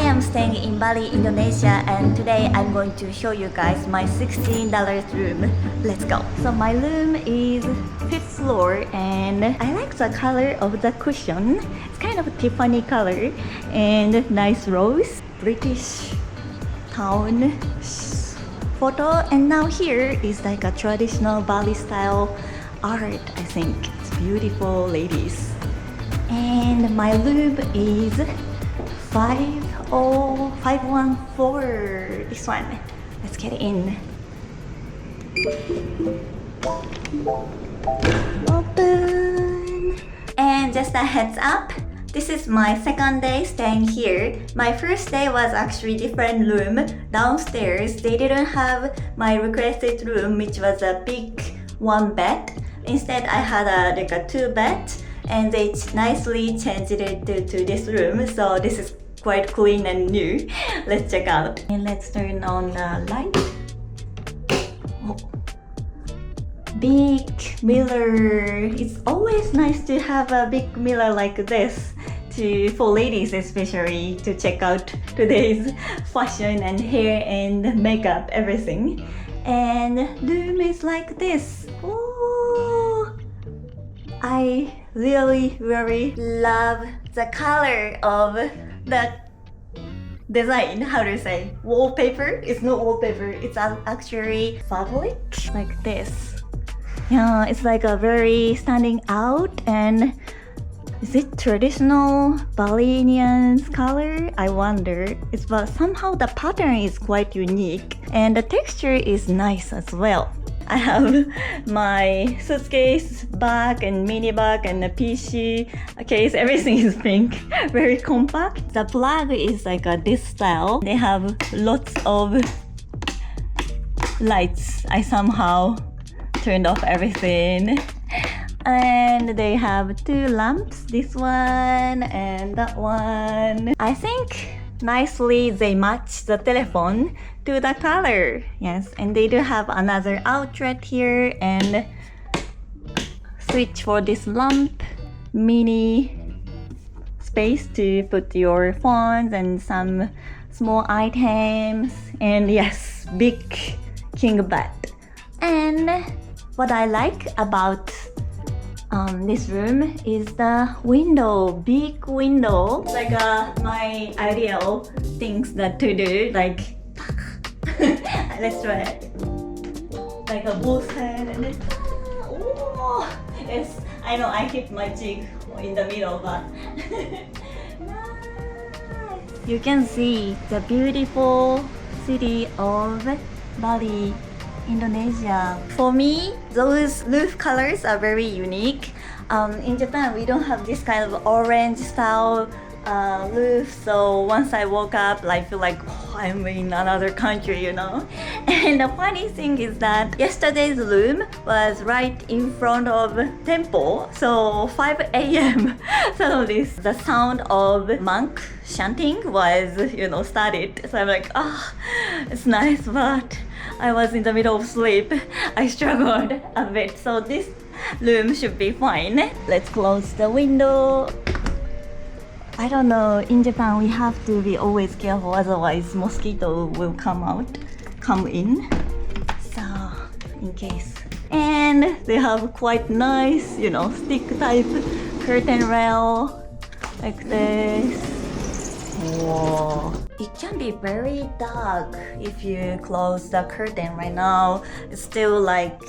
am staying in Bali, Indonesia, and today I'm going to show you guys my $16 room. Let's go. So my room is 5th floor and I like the color of the cushion. It's kind of a Tiffany color and nice rose. British town photo, and now here is like a traditional Bali style art. I think it's beautiful, ladies. And my room is 50514. This one. Let's get in. Open. And just a heads up, this is my second day staying here. My first day was actually different room downstairs. They didn't have my requested room, which was a big one bed. Instead, I had like a 2 bed, and they nicely changed it to this room. So this is quite clean and new. Let's check out. And let's turn on the light. Oh. Big mirror. It's always nice to have a big mirror like this for ladies, especially to check out today's fashion and hair and makeup, everything. And room is like this. Ooh. I really love the color of the design. How do you say? Wallpaper? It's not wallpaper. It's actually fabric like this. Yeah, it's like a very standing out. And is it traditional Balinese color? I wonder. But somehow the pattern is quite unique and the texture is nice as well. I have my suitcase, bag, and mini bag, and a PC case. Everything is pink, very compact. The plug is like this style. They have lots of lights. I somehow turned off everything. And they have 2 lamps, this one and that one. I think nicely they match the telephone to the color. Yes, and they do have another outlet here and switch for this lamp, mini space to put your phones and some small items, and yes, big king bed. And what I like about this room is the window, big window. It's like my ideal things that to do, like let's try it. Like a both hand and then oh, yes, I know I hit my cheek in the middle, but you can see the beautiful city of Bali, Indonesia. For me, those roof colors are very unique. In Japan, we don't have this kind of orange style roof. So once I woke up, I feel like I'm in another country, you know. And the funny thing is that yesterday's room was right in front of temple. So 5 a.m. suddenly the sound of monk chanting was, started. So I'm like, it's nice, but I was in the middle of sleep. I struggled a bit, so this room should be fine. Let's close the window. I don't know, in Japan we have to be always careful, otherwise mosquito will come in. So, in case. And they have quite nice, stick type curtain rail like this. Whoa. It can be very dark if you close the curtain. Right now it's still like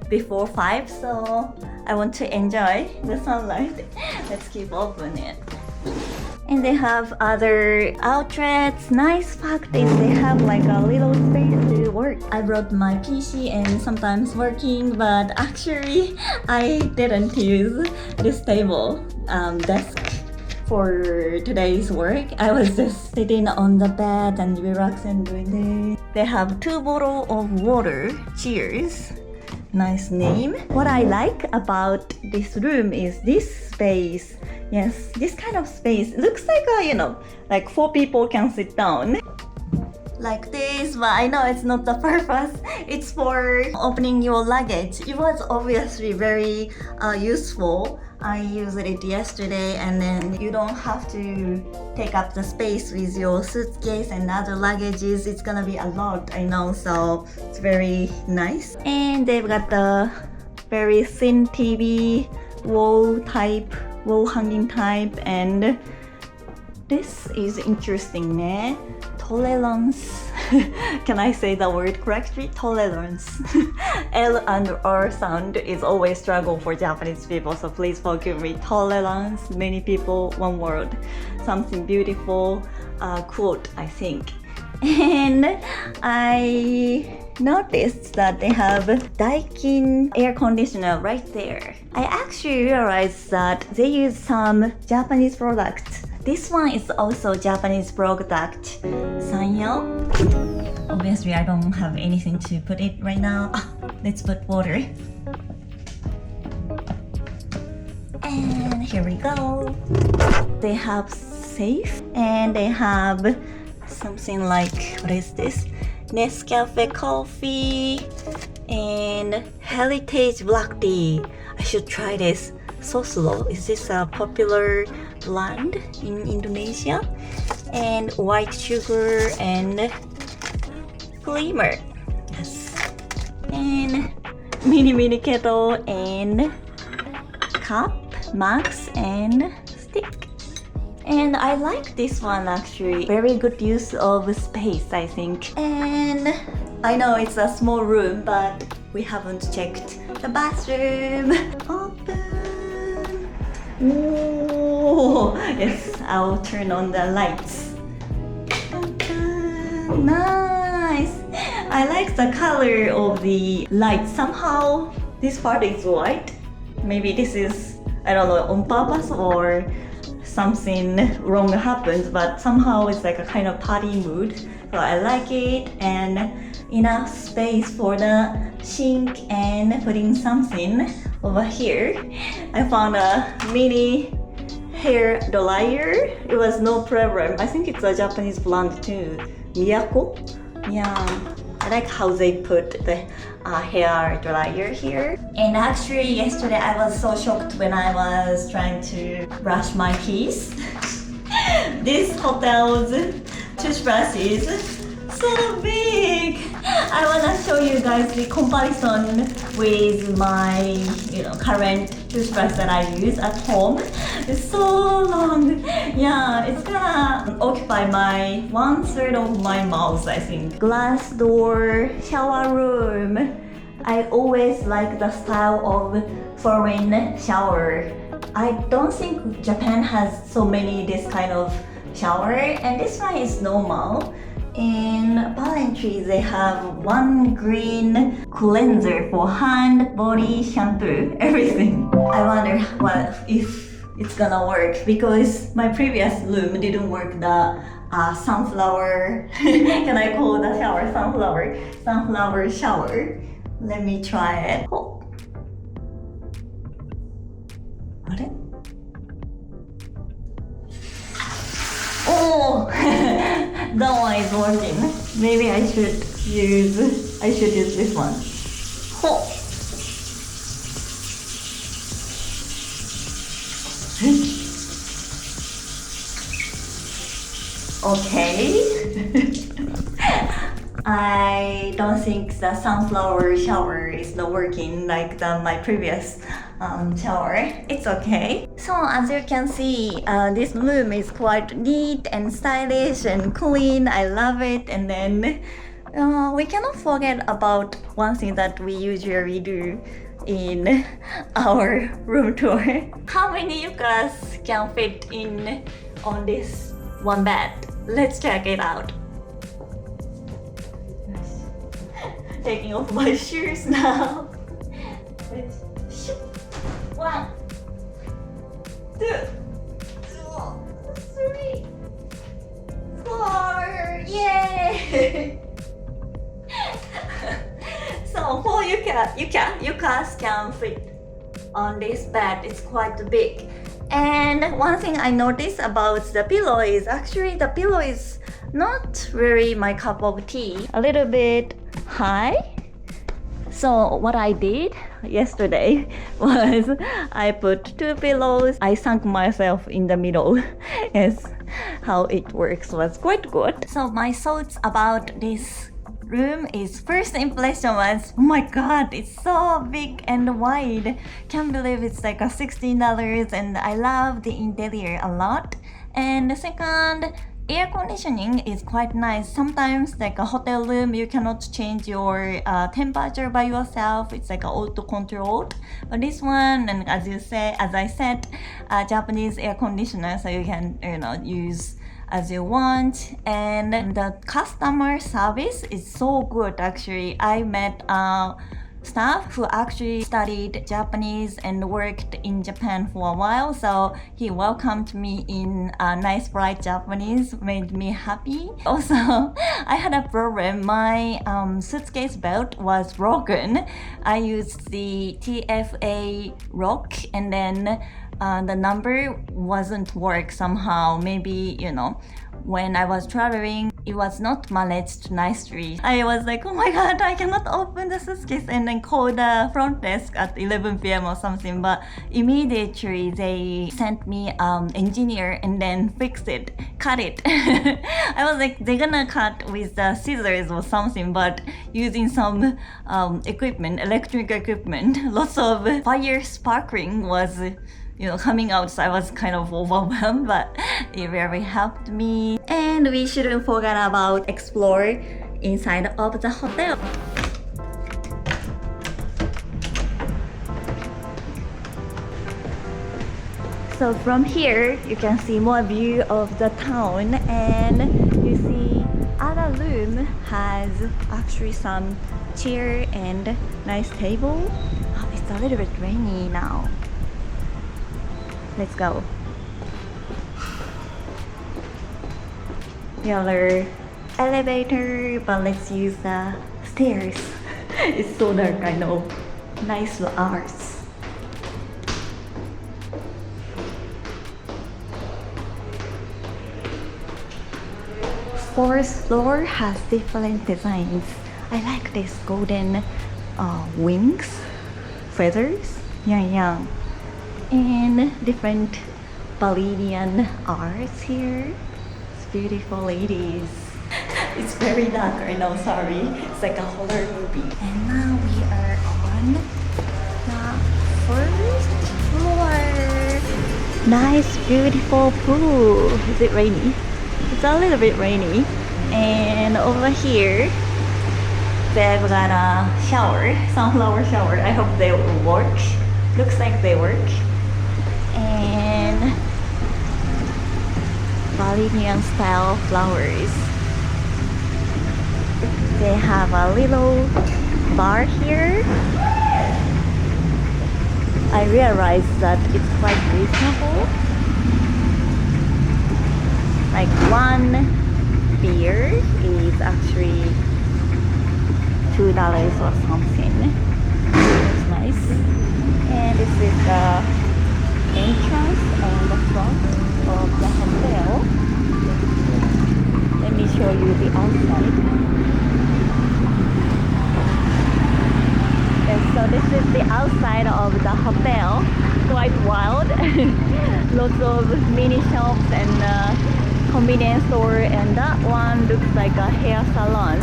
before 5, so I want to enjoy the sunlight. Let's keep open it. And they have other outlets. Nice fact is they have like a little space to work. I brought my PC and sometimes working, but actually I didn't use this table desk for today's work. I was just sitting on the bed and relaxing doing this. They have 2 bottles of water. Cheers. Nice name. What I like about this room is this space. Yes, this kind of space looks like like 4 people can sit down. like this, but I know it's not the purpose. It's for opening your luggage. It was obviously very useful. I used it yesterday, and then you don't have to take up the space with your suitcase and other luggages. It's gonna be a lot, I know, so it's very nice. And they've got the very thin TV wall hanging type, and this is interesting, ne? Tolerance. Can I say the word correctly? Tolerance. L and R sound is always struggle for Japanese people, so please forgive me. Tolerance, many people, one word. Something beautiful, quote, I think. And I noticed that they have Daikin air conditioner right there. I actually realized that they use some Japanese products. This one is also Japanese product. Sanyo. Obviously, I don't have anything to put it right now. Let's put water. And here we go. They have safe, and they have something like, what is this? Nescafe coffee and heritage black tea. I should try this. Soslo, is this a popular brand in Indonesia? And white sugar and creamer. Yes. And mini kettle and cup, mugs and stick. And I like this one actually. Very good use of space, I think. And I know it's a small room, but we haven't checked the bathroom. Open. Oh, yes, I'll turn on the lights. Nice. I like the color of the light. Somehow this part is white. Maybe this is, I don't know, on purpose or something wrong happens, but somehow it's like a kind of party mood. So I like it, and enough space for the sink and putting something over here. I found a mini hair dryer. It was no problem. I think it's a Japanese brand too. Miyako? Yeah. I like how they put the hair dryer here. And actually yesterday I was so shocked when I was trying to brush my teeth. This hotel's toothbrush is so big. I wanna show you guys the comparison with my current toothbrush that I use at home. It's so long. Yeah, it's gonna occupy my 1/3 of my mouth, I think. Glass door, shower room. I always like the style of foreign shower. I don't think Japan has so many this kind of shower, and this one is normal. And apparently they have one green cleanser for hand, body, shampoo, everything. I wonder if it's gonna work, because my previous room didn't work the sunflower. Can I call the shower sunflower shower? Let me try it. Oh. What? Oh, that one is working. Maybe I should use this one. Oh. Okay. I don't think the sunflower shower is not working like my previous shower. It's okay. So as you can see, this room is quite neat and stylish and clean. I love it. And then we cannot forget about one thing that we usually do in our room tour. How many yukas can fit in on this one bed? Let's check it out. Taking off my shoes now. 1, 2, 3, 4. Yay! So 4 yukas can fit on this bed. It's quite big. And one thing I noticed about the pillow is actually the pillow is not really my cup of tea. A little bit high. So what I did yesterday was I put two pillows. I sunk myself in the middle. Yes, how it works was quite good. So my thoughts about this room is first impression was, oh my god, it's so big and wide. Can't believe it's like a $16 and I love the interior a lot. And the second, air conditioning is quite nice. Sometimes like a hotel room you cannot change your temperature by yourself. It's like auto controlled. But this one, and as I said, Japanese air conditioner, so you can use as you want. And the customer service is so good actually. I met staff who actually studied Japanese and worked in Japan for a while, so he welcomed me in nice bright Japanese, made me happy. Also, I had a problem. My suitcase belt was broken. I used the TFA lock and then the number wasn't work somehow. Maybe, when I was traveling, it was not managed nicely. I was like, oh my god, I cannot open the suitcase, and then call the front desk at 11 p.m. or something. But immediately they sent me engineer and then fixed it, cut it. I was like, they're gonna cut with the scissors or something, but using some equipment, electric equipment, lots of fire sparkling was coming out, so I was kind of overwhelmed, but it really helped me. And we shouldn't forget about explore inside of the hotel. So from here, you can see more view of the town, and you see other room has actually some chair and nice table. Oh, it's a little bit rainy now. Let's go. The other elevator, but let's use the stairs. It's so dark, I know. Nice arts. Fourth floor has different designs. I like this golden wings, feathers, yang, and different Balian arts here. It's beautiful, ladies. It's very dark right now, sorry. It's like a horror movie. And now we are on the first floor. Nice, beautiful pool. Is it rainy? It's a little bit rainy. And over here, they've got a shower, sunflower shower. I hope they will work. Looks like they work. And Balian style flowers. They have a little bar here. I realized that it's quite reasonable. Like one beer is actually $2 or something. It's nice. And this is the entrance and the front of the hotel. Let me show you the outside. And so this is the outside of the hotel. Quite wild. Lots of mini shops and convenience store, and that one looks like a hair salon.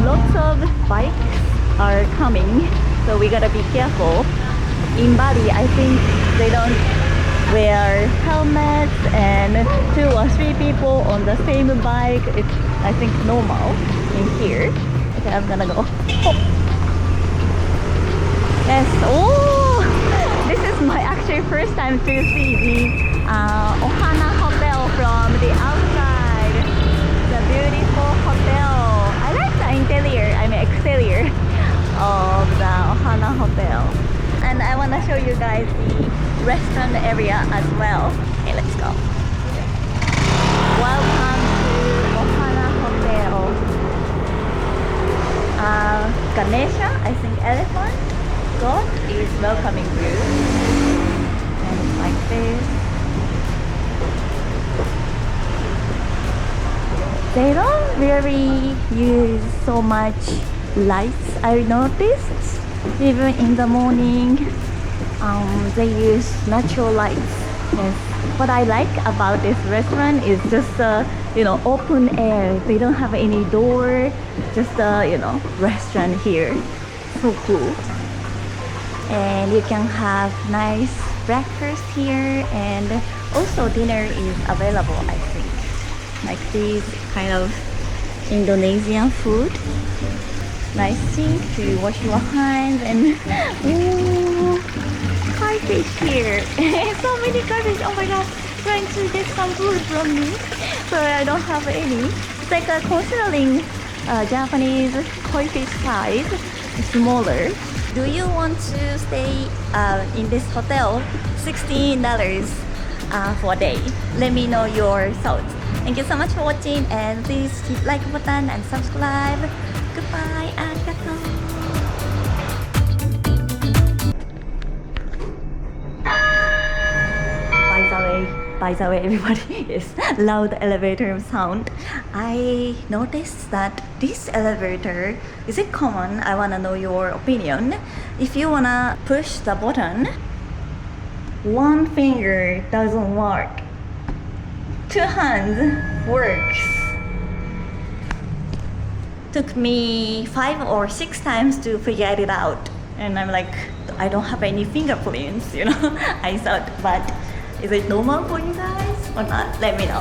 Lots of bikes are coming, so we gotta be careful. In Bali, I think they don't wear helmets, and 2 or 3 people on the same bike. It's, I think, normal in here. Okay, I'm gonna go. Oh. Yes. Oh, this is my actually first time to see the Ohana Hotel from the outside. The beautiful hotel. I like the interior, exterior of the Ohana Hotel. And I want to show you guys the restaurant area as well. Okay, let's go. Welcome to Ohana Hotel. Ganesha, I think elephant god is welcoming you. And it's like this. they don't really use so much lights. I noticed even in the morning, they use natural lights. Yes. What I like about this restaurant is just open air. They don't have any door, just restaurant here. So cool. And you can have nice breakfast here, and also dinner is available, I think. Like this kind of Indonesian food. Nice thing to wash your hands and ooh, carfish here. So many carfish. Oh my god, trying to get some food from me. So I don't have any. It's like considering Japanese carfish size, smaller. Do you want to stay in this hotel? $16 for a day. Let me know your thoughts. Thank you so much for watching, and please hit like button and subscribe. Goodbye, arigato. By the way, everybody, is loud elevator sound. I noticed that this elevator, is it common? I wanna know your opinion. If you wanna push the button, one finger doesn't work. 2 hands works. Took me 5 or 6 times to figure it out, and I'm like, I don't have any fingerprints, I thought, but is it normal for you guys or not? Let me know.